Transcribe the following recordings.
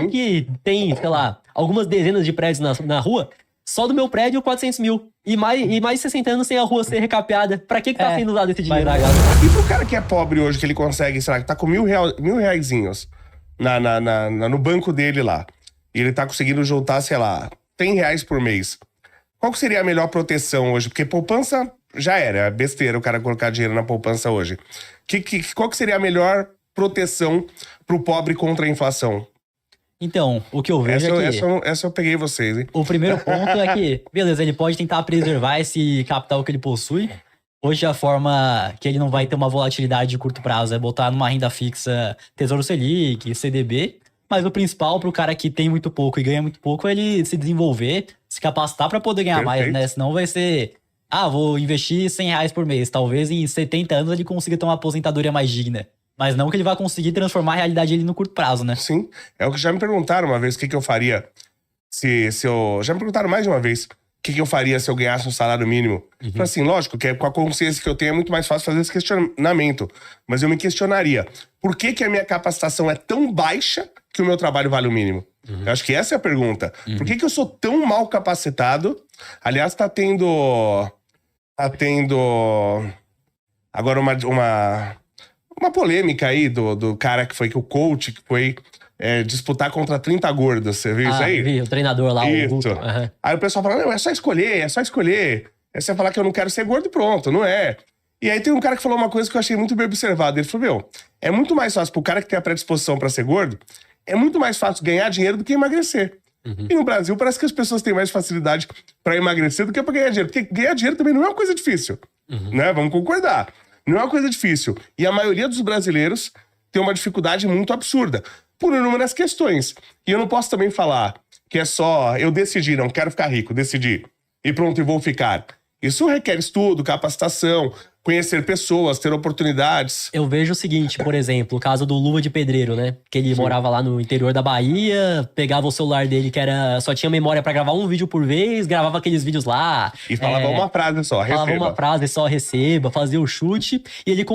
cara que tem, sei lá, algumas dezenas de prédios na rua, só do meu prédio 400 mil. E mais 60 anos sem a rua ser recapeada. Pra que tá sendo usado esse dinheiro? E pro cara que é pobre hoje, que ele consegue, sei lá, que tá com mil reaisinhos no banco dele lá, e ele tá conseguindo juntar, sei lá, 100 reais por mês. Qual que seria a melhor proteção hoje? Porque poupança já era, é besteira o cara colocar dinheiro na poupança hoje. Qual que seria a melhor proteção pro pobre contra a inflação? Então, o que eu vejo é que... Essa eu peguei vocês, hein? O primeiro ponto é que, beleza, ele pode tentar preservar esse capital que ele possui. Hoje a forma que ele não vai ter uma volatilidade de curto prazo é botar numa renda fixa Tesouro Selic, CDB. Mas o principal pro cara que tem muito pouco e ganha muito pouco é ele se desenvolver, se capacitar para poder ganhar mais, né? Senão vai ser... vou investir 100 reais por mês. Talvez em 70 anos ele consiga ter uma aposentadoria mais digna. Mas não que ele vai conseguir transformar a realidade dele no curto prazo, né? Sim. É o que já me perguntaram uma vez o que eu faria se eu... Já me perguntaram mais de uma vez o que eu faria se eu ganhasse um salário mínimo. Falei assim, lógico que com a consciência que eu tenho é muito mais fácil fazer esse questionamento. Mas eu me questionaria. Por que a minha capacitação é tão baixa que o meu trabalho vale o mínimo? Eu acho que essa é a pergunta. Por que eu sou tão mal capacitado? Aliás, tá tendo agora uma polêmica aí do cara que o coach que foi disputar contra 30 gordos. Você viu isso aí? Vi, o treinador lá, isso. O Guto. Aí o pessoal fala, não, é só escolher. É você falar que eu não quero ser gordo e pronto, não é. E aí tem um cara que falou uma coisa que eu achei muito bem observado. Ele falou, é muito mais fácil pro cara que tem a predisposição pra ser gordo, é muito mais fácil ganhar dinheiro do que emagrecer. E no Brasil parece que as pessoas têm mais facilidade pra emagrecer do que pra ganhar dinheiro. Porque ganhar dinheiro também não é uma coisa difícil, né? Vamos concordar. Não é uma coisa difícil. E a maioria dos brasileiros tem uma dificuldade muito absurda, por inúmeras questões. E eu não posso também falar que é só eu decidi, não quero ficar rico, decidi. E pronto, e vou ficar. Isso requer estudo, capacitação, conhecer pessoas, ter oportunidades. Eu vejo o seguinte, por exemplo, o caso do Luva de Pedreiro, né? Que ele morava lá no interior da Bahia, pegava o celular dele que só tinha memória pra gravar um vídeo por vez, gravava aqueles vídeos lá. E falava uma frase só, receba. Falava uma frase só, receba, fazia o chute. E ele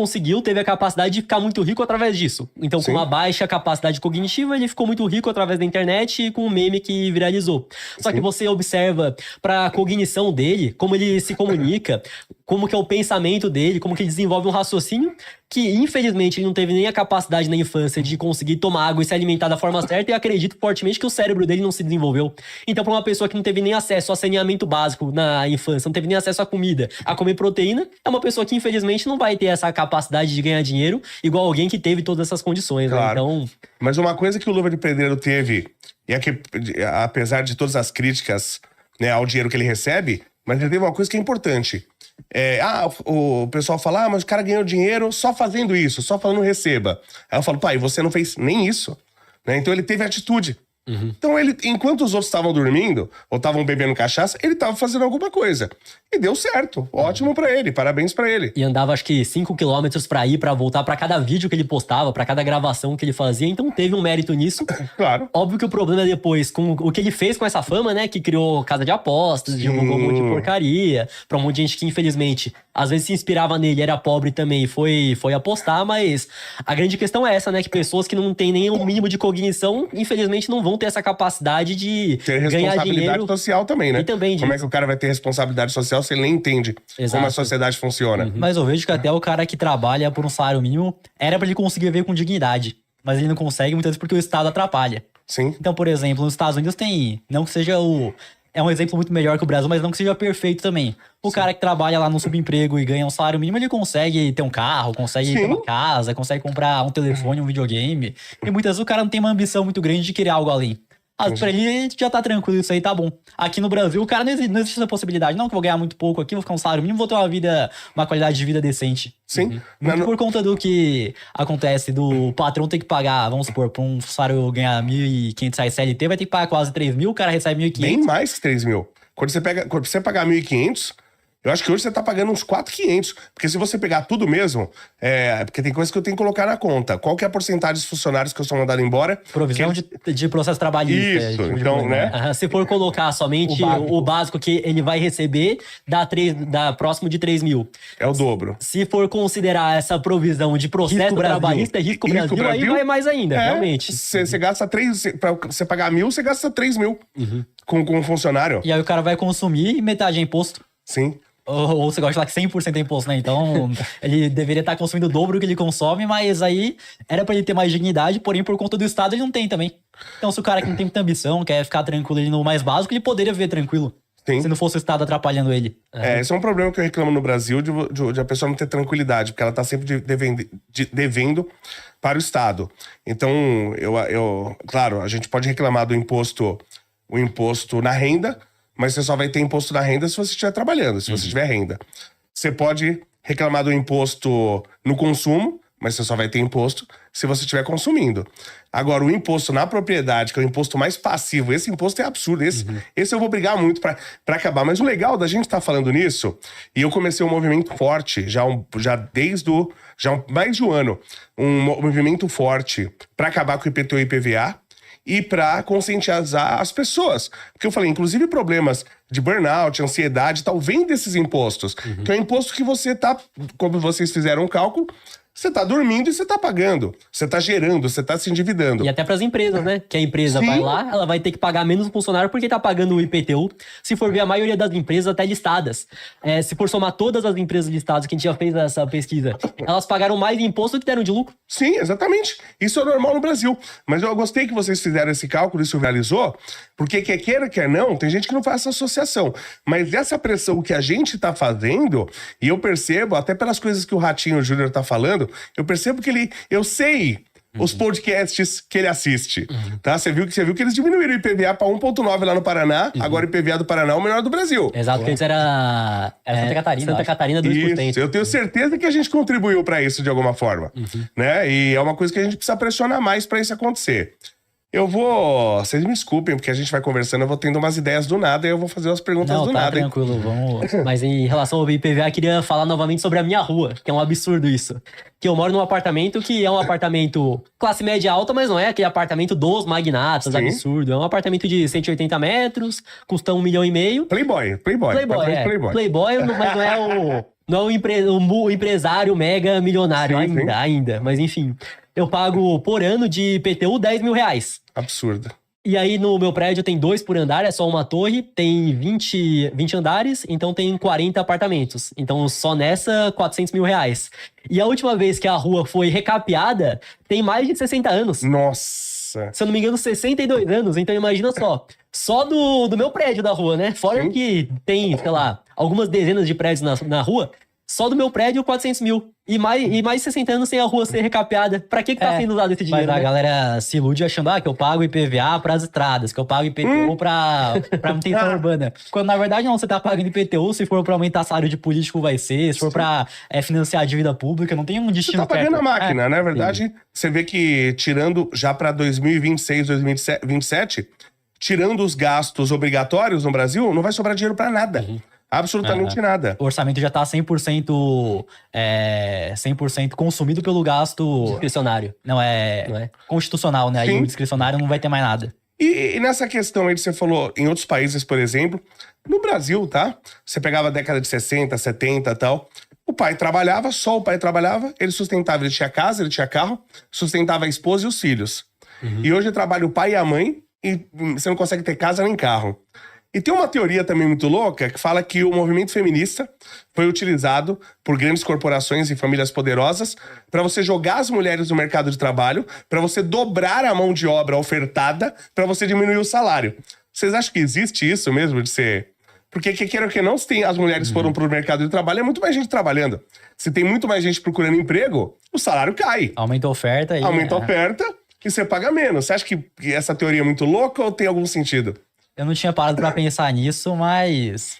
teve a capacidade de ficar muito rico através disso. Então, com uma baixa capacidade cognitiva, ele ficou muito rico através da internet e com um meme que viralizou. Só que você observa pra cognição dele, como ele se comunica, como que é o pensamento dele, como que ele desenvolve um raciocínio que, infelizmente, ele não teve nem a capacidade na infância de conseguir tomar água e se alimentar da forma certa, e acredito fortemente que o cérebro dele não se desenvolveu. Então, para uma pessoa que não teve nem acesso a saneamento básico na infância, não teve nem acesso a comida, a comer proteína, é uma pessoa que, infelizmente, não vai ter essa capacidade de ganhar dinheiro igual alguém que teve todas essas condições, claro. Né? Então... Mas uma coisa que o Luva de Pedreiro teve, e é que, apesar de todas as críticas, né, ao dinheiro que ele recebe, mas ele teve uma coisa que é importante. O pessoal fala, mas o cara ganhou dinheiro só fazendo isso, só falando receba. Aí eu falo, pai, você não fez nem isso, né? Então ele teve atitude. Então ele, enquanto os outros estavam dormindo ou estavam bebendo cachaça, ele estava fazendo alguma coisa. E deu certo. Ótimo pra ele, parabéns pra ele. E andava acho que 5 quilômetros pra ir, pra voltar, pra cada vídeo que ele postava, pra cada gravação que ele fazia. Então teve um mérito nisso. Claro. Óbvio que o problema é depois, com o que ele fez com essa fama, né? Que criou casa de apostas, divulgou um monte de porcaria. Pra um monte de gente que, infelizmente, às vezes se inspirava nele, era pobre também, foi apostar. Mas a grande questão é essa, né? Que pessoas que não têm nem o mínimo de cognição, infelizmente, não vão ter essa capacidade de ter ganhar responsabilidade dinheiro. social também, né? E também como é que o cara vai ter responsabilidade social se ele nem entende como a sociedade funciona? Mas eu vejo que até o cara que trabalha por um salário mínimo era pra ele conseguir viver com dignidade. Mas ele não consegue, muitas vezes porque o Estado atrapalha. Sim. Então, por exemplo, nos Estados Unidos tem... Não que seja é um exemplo muito melhor que o Brasil, mas não que seja perfeito também. O cara que trabalha lá no subemprego e ganha um salário mínimo, ele consegue ter um carro, consegue ter uma casa, consegue comprar um telefone, um videogame. E muitas vezes o cara não tem uma ambição muito grande de querer algo além. Pra ele já tá tranquilo, isso aí tá bom. Aqui no Brasil, o cara não existe essa possibilidade. Não, que eu vou ganhar muito pouco aqui, vou ficar um salário mínimo, vou ter uma qualidade de vida decente. Sim. Muito por conta do que acontece, do patrão ter que pagar, vamos supor, pra um salário ganhar R$1.500 CLT, vai ter que pagar quase 3 mil, o cara recebe 1.500. Bem mais que 3 mil. Quando você pagar 1.500, Eu acho que hoje você tá pagando uns 4.500. Porque se você pegar tudo mesmo, porque tem coisa que eu tenho que colocar na conta. Qual que é a porcentagem dos funcionários que eu sou mandado embora? Provisão de processo trabalhista. Isso, então, né? Se for colocar somente o básico que ele vai receber, dá próximo de 3 mil. É o dobro. Se for considerar essa provisão de processo trabalhista, risco Brasil, aí vai mais ainda, realmente. Você gasta 3... Pra você pagar 1.000, você gasta 3 mil com um funcionário. E aí o cara vai consumir e metade é imposto. Sim. Ou você gosta de falar que 100% é imposto, né? Então, ele deveria estar consumindo o dobro do que ele consome, mas aí era pra ele ter mais dignidade, porém, por conta do Estado, ele não tem também. Então, se o cara que não tem muita ambição, quer ficar tranquilo ali no mais básico, ele poderia viver tranquilo. Sim. Se não fosse o Estado atrapalhando ele. Esse é um problema que eu reclamo no Brasil, de a pessoa não ter tranquilidade, porque ela tá sempre devendo para o Estado. Então, claro, a gente pode reclamar do imposto na renda, mas você só vai ter imposto na renda se você estiver trabalhando, se você tiver renda. Você pode reclamar do imposto no consumo, mas você só vai ter imposto se você estiver consumindo. Agora, o imposto na propriedade, que é o imposto mais passivo, esse imposto é absurdo. Esse eu vou brigar muito pra acabar. Mas o legal da gente estar falando nisso, e eu comecei um movimento forte, já mais de um ano, um movimento forte pra acabar com o IPTU e IPVA, e para conscientizar as pessoas. Porque eu falei, inclusive problemas de burnout, ansiedade e tal, vem desses impostos. Que é o imposto que você tá, como vocês fizeram um cálculo, você tá dormindo e você tá pagando. Você tá gerando, você tá se endividando. E até pras empresas, né? Que a empresa vai lá, ela vai ter que pagar menos o funcionário porque tá pagando o IPTU. Se for ver, a maioria das empresas até listadas. Se for somar todas as empresas listadas, que a gente já fez essa pesquisa, elas pagaram mais de imposto do que deram de lucro. Sim, exatamente. Isso é normal no Brasil. Mas eu gostei que vocês fizeram esse cálculo, isso realizou, porque quer queira, quer não, tem gente que não faz essa associação. Mas essa pressão que a gente tá fazendo, e eu percebo, até pelas coisas que o Ratinho Júnior tá falando, eu percebo que eu sei os podcasts que ele assiste, tá? Você viu que eles diminuíram o IPVA para 1,9 lá no Paraná, agora o IPVA do Paraná é o menor do Brasil. Exato, porque antes era Santa Catarina. Santa Catarina, 2%. Isso, eu tenho certeza que a gente contribuiu para isso de alguma forma, né? E é uma coisa que a gente precisa pressionar mais para isso acontecer. Vocês me desculpem, porque a gente vai conversando, eu vou tendo umas ideias do nada e eu vou fazer umas perguntas do nada. Não, tá tranquilo, vamos... Mas em relação ao IPVA, eu queria falar novamente sobre a minha rua, que é um absurdo isso. Que eu moro num apartamento que é um apartamento classe média alta, mas não é aquele apartamento dos magnatas, absurdo. É um apartamento de 180 metros, custa 1,5 milhão. Playboy. Playboy, mas não é o empresário mega milionário ainda. Mas enfim, eu pago por ano de IPTU 10 mil reais. Absurdo. E aí no meu prédio tem 2 por andar, é só uma torre, tem 20 andares, então tem 40 apartamentos. Então só nessa, 400 mil reais. E a última vez que a rua foi recapeada, tem mais de 60 anos. Nossa! Se eu não me engano, 62 anos. Então imagina só do meu prédio da rua, né? Fora que tem, sei lá, algumas dezenas de prédios na rua, só do meu prédio 400 mil. E mais 60 anos sem a rua ser recapeada. Pra que tá sendo usado esse dinheiro? Mas a galera se ilude achando que eu pago IPVA pras estradas, que eu pago IPTU pra manutenção urbana. Quando na verdade não, você tá pagando IPTU, se for pra aumentar salário de político vai ser, se for pra financiar a dívida pública, não tem um destino certo. Você tá pagando a máquina, né? Na verdade, você vê que tirando já pra 2026, 2027, tirando os gastos obrigatórios no Brasil, não vai sobrar dinheiro pra nada. Absolutamente nada. O orçamento já tá 100% consumido pelo gasto... Discricionário. Não é constitucional, né? Aí o discricionário não vai ter mais nada. E nessa questão aí que você falou, em outros países, por exemplo, no Brasil, tá? Você pegava a década de 60, 70 e tal, o pai trabalhava, só o pai trabalhava, ele sustentava, ele tinha casa, ele tinha carro, sustentava a esposa e os filhos. E hoje trabalha o pai e a mãe e você não consegue ter casa nem carro. E tem uma teoria também muito louca que fala que o movimento feminista foi utilizado por grandes corporações e famílias poderosas para você jogar as mulheres no mercado de trabalho, para você dobrar a mão de obra ofertada, para você diminuir o salário. Vocês acham que existe isso mesmo de ser... Porque, queira ou que não, se as mulheres foram pro mercado de trabalho, é muito mais gente trabalhando. Se tem muito mais gente procurando emprego, o salário cai. Aumenta a oferta. Aumenta a oferta e você paga menos. Você acha que essa teoria é muito louca ou tem algum sentido? Eu não tinha parado pra pensar nisso, mas...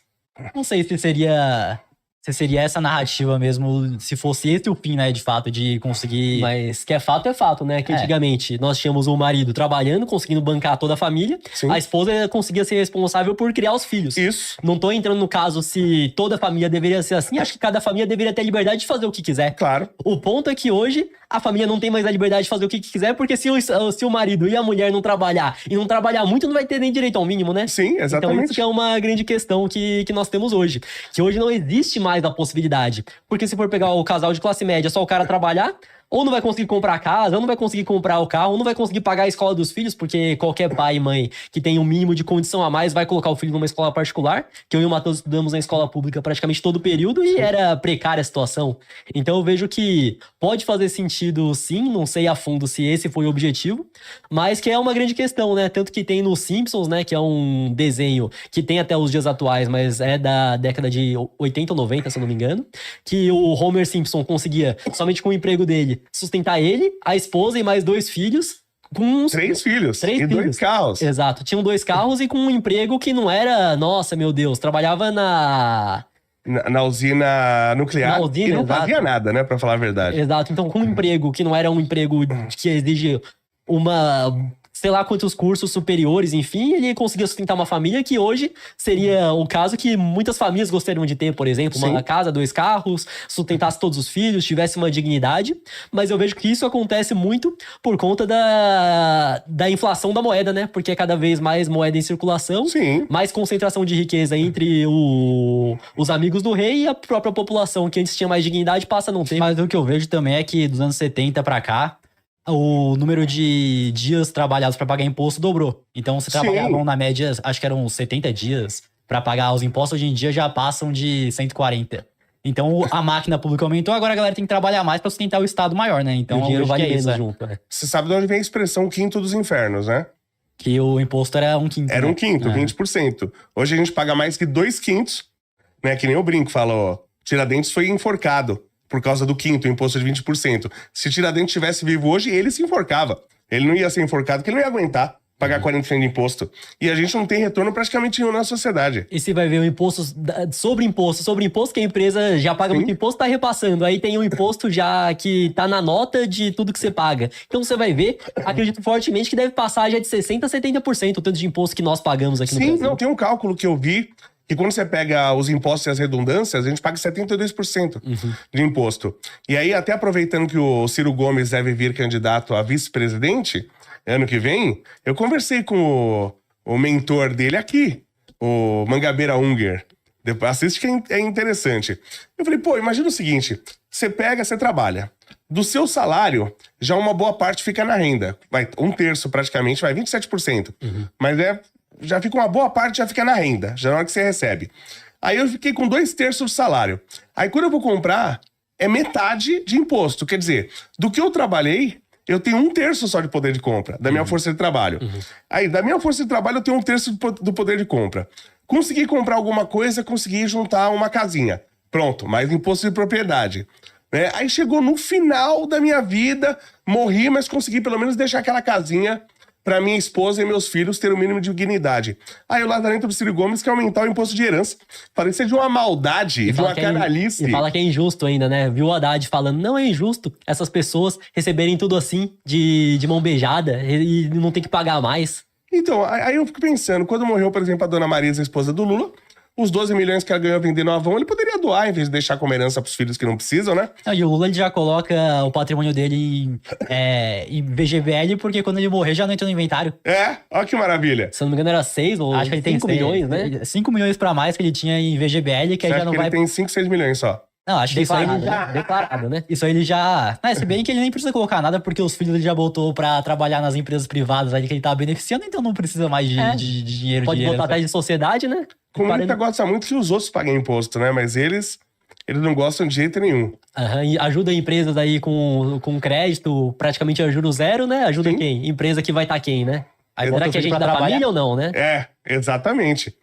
Não sei se seria Se seria essa narrativa mesmo, se fosse esse o fim, né, de fato, de conseguir... Mas que é fato, né? Que antigamente nós tínhamos o marido trabalhando, conseguindo bancar toda a família. Sim. A esposa conseguia ser responsável por criar os filhos. Isso. Não tô entrando no caso se toda a família deveria ser assim. Acho que cada família deveria ter a liberdade de fazer o que quiser. Claro. O ponto é que hoje a família não tem mais a liberdade de fazer o que quiser, porque se o marido e a mulher não trabalhar, e não trabalhar muito, não vai ter nem direito ao mínimo, né? Sim, Então exatamente. isso que é uma grande questão que nós temos hoje. Que hoje não existe mais a possibilidade. Porque se for pegar o casal de classe média, só o cara trabalhar, ou não vai conseguir comprar a casa, ou não vai conseguir comprar o carro, ou não vai conseguir pagar a escola dos filhos, porque qualquer pai e mãe que tem um mínimo de condição a mais vai colocar o filho numa escola particular, que eu e o Matheus estudamos na escola pública praticamente todo o período e era precária a situação. Então eu vejo que pode fazer sentido sim, não sei a fundo se esse foi o objetivo, mas que é uma grande questão, né? Tanto que tem nos Simpsons, né, que é um desenho que tem até os dias atuais, mas é da década de 80 ou 90, se eu não me engano, que o Homer Simpson conseguia, somente com o emprego dele, sustentar ele, a esposa e mais 2 filhos. Com 3 filhos. Três e filhos. 2 carros. Exato. Tinham 2 carros e com um emprego que não era, nossa, meu Deus, trabalhava Na usina nuclear. Na usina, e não exato. fazia nada, né? Pra falar a verdade. Exato. Então, com um emprego que não era um emprego que exige sei lá quantos cursos superiores, enfim, ele conseguia sustentar uma família que hoje seria o caso que muitas famílias gostariam de ter, por exemplo, uma Sim. casa, 2 carros, sustentasse todos os filhos, tivesse uma dignidade, mas eu vejo que isso acontece muito por conta da inflação da moeda, né? Porque é cada vez mais moeda em circulação, Sim. mais concentração de riqueza entre os amigos do rei e a própria população, que antes tinha mais dignidade, passa a não ter. Mas o que eu vejo também é que dos anos 70 pra cá, o número de dias trabalhados pra pagar imposto dobrou. Então, você Sim. trabalhavam na média, acho que eram 70 dias pra pagar os impostos, hoje em dia já passam de 140. Então, a máquina pública aumentou, agora a galera tem que trabalhar mais pra sustentar o Estado maior, né? Então, O dinheiro eu vejo vale que é menos isso, junto, né? Você sabe de onde vem a expressão quinto dos infernos, né? que o imposto era um quinto. Era né? um quinto, 20%. Hoje a gente paga mais que 2 quintos, né? Que nem o Brinco falou. Tiradentes foi enforcado por causa do quinto, o imposto de 20%. Se Tiradentes estivesse vivo hoje, ele se enforcava. Ele não ia ser enforcado, porque ele não ia aguentar pagar 40% de imposto. E a gente não tem retorno praticamente nenhum na sociedade. E se vai ver o imposto sobre imposto, que a empresa já paga Sim. muito imposto, tá repassando. Aí tem o imposto já que tá na nota de tudo que você paga. Então você vai ver, acredito fortemente que deve passar já de 60% a 70% o tanto de imposto que nós pagamos aqui no Sim, Brasil. não, tem um cálculo que eu vi, que quando você pega os impostos e as redundâncias, a gente paga 72% de imposto. E aí, até aproveitando que o Ciro Gomes deve vir candidato a vice-presidente, ano que vem, eu conversei com o mentor dele aqui, o Mangabeira Unger. Assiste que é interessante. Eu falei, pô, imagina o seguinte, você trabalha. Do seu salário, já uma boa parte fica na renda. Vai, 1/3 praticamente, vai 27%. Mas já fica uma boa parte, já fica na renda, já na hora que você recebe. Aí eu fiquei com 2/3 do salário. Aí quando eu vou comprar, é metade de imposto. Quer dizer, do que eu trabalhei, eu tenho 1/3 só de poder de compra, da minha força de trabalho. Aí, da minha força de trabalho, eu tenho 1/3 do poder de compra. Consegui comprar alguma coisa, consegui juntar uma casinha. Pronto, mais imposto de propriedade. Né? Aí chegou no final da minha vida, morri, mas consegui pelo menos deixar aquela casinha pra minha esposa e meus filhos ter o mínimo de dignidade. Aí o Lazarento do Ciro Gomes quer aumentar o imposto de herança. Parecia de uma maldade, de uma canalice. E fala que é injusto ainda, né? Viu o Haddad falando, não é injusto essas pessoas receberem tudo assim, de mão beijada, e não tem que pagar mais. Então, aí eu fico pensando, quando morreu, por exemplo, a dona Marisa, a esposa do Lula, os 12 milhões que ela ganhou vendendo Avon, ele poderia doar, em vez de deixar como herança pros filhos que não precisam, né? Não, e o Lula ele já coloca o patrimônio dele em VGBL, porque quando ele morrer já não entra no inventário. Olha que maravilha. Se eu não me engano era 6 ou Acho que ele tem 5 milhões, né? 5 milhões pra mais que ele tinha em VGBL, que aí Você já acha não que vai... ele tem 5, 6 milhões só? Não, acho que isso aí Declarado, ele já... né? Declarado, né? Isso aí ele já... Não, se bem que ele nem precisa colocar nada, porque os filhos ele já botou pra trabalhar nas empresas privadas aí que ele tá beneficiando, então não precisa mais de dinheiro. Pode de botar herança. até de sociedade, né? O comunista gosta muito que os outros paguem imposto, né? Mas eles não gostam de jeito nenhum. Aham, e ajuda empresas aí com crédito, praticamente a juros zero, né? Ajuda Sim. quem? Empresa que vai estar quem, né? Aí Será bota que é o filho gente pra da trabalhar. família ou não, né? Exatamente.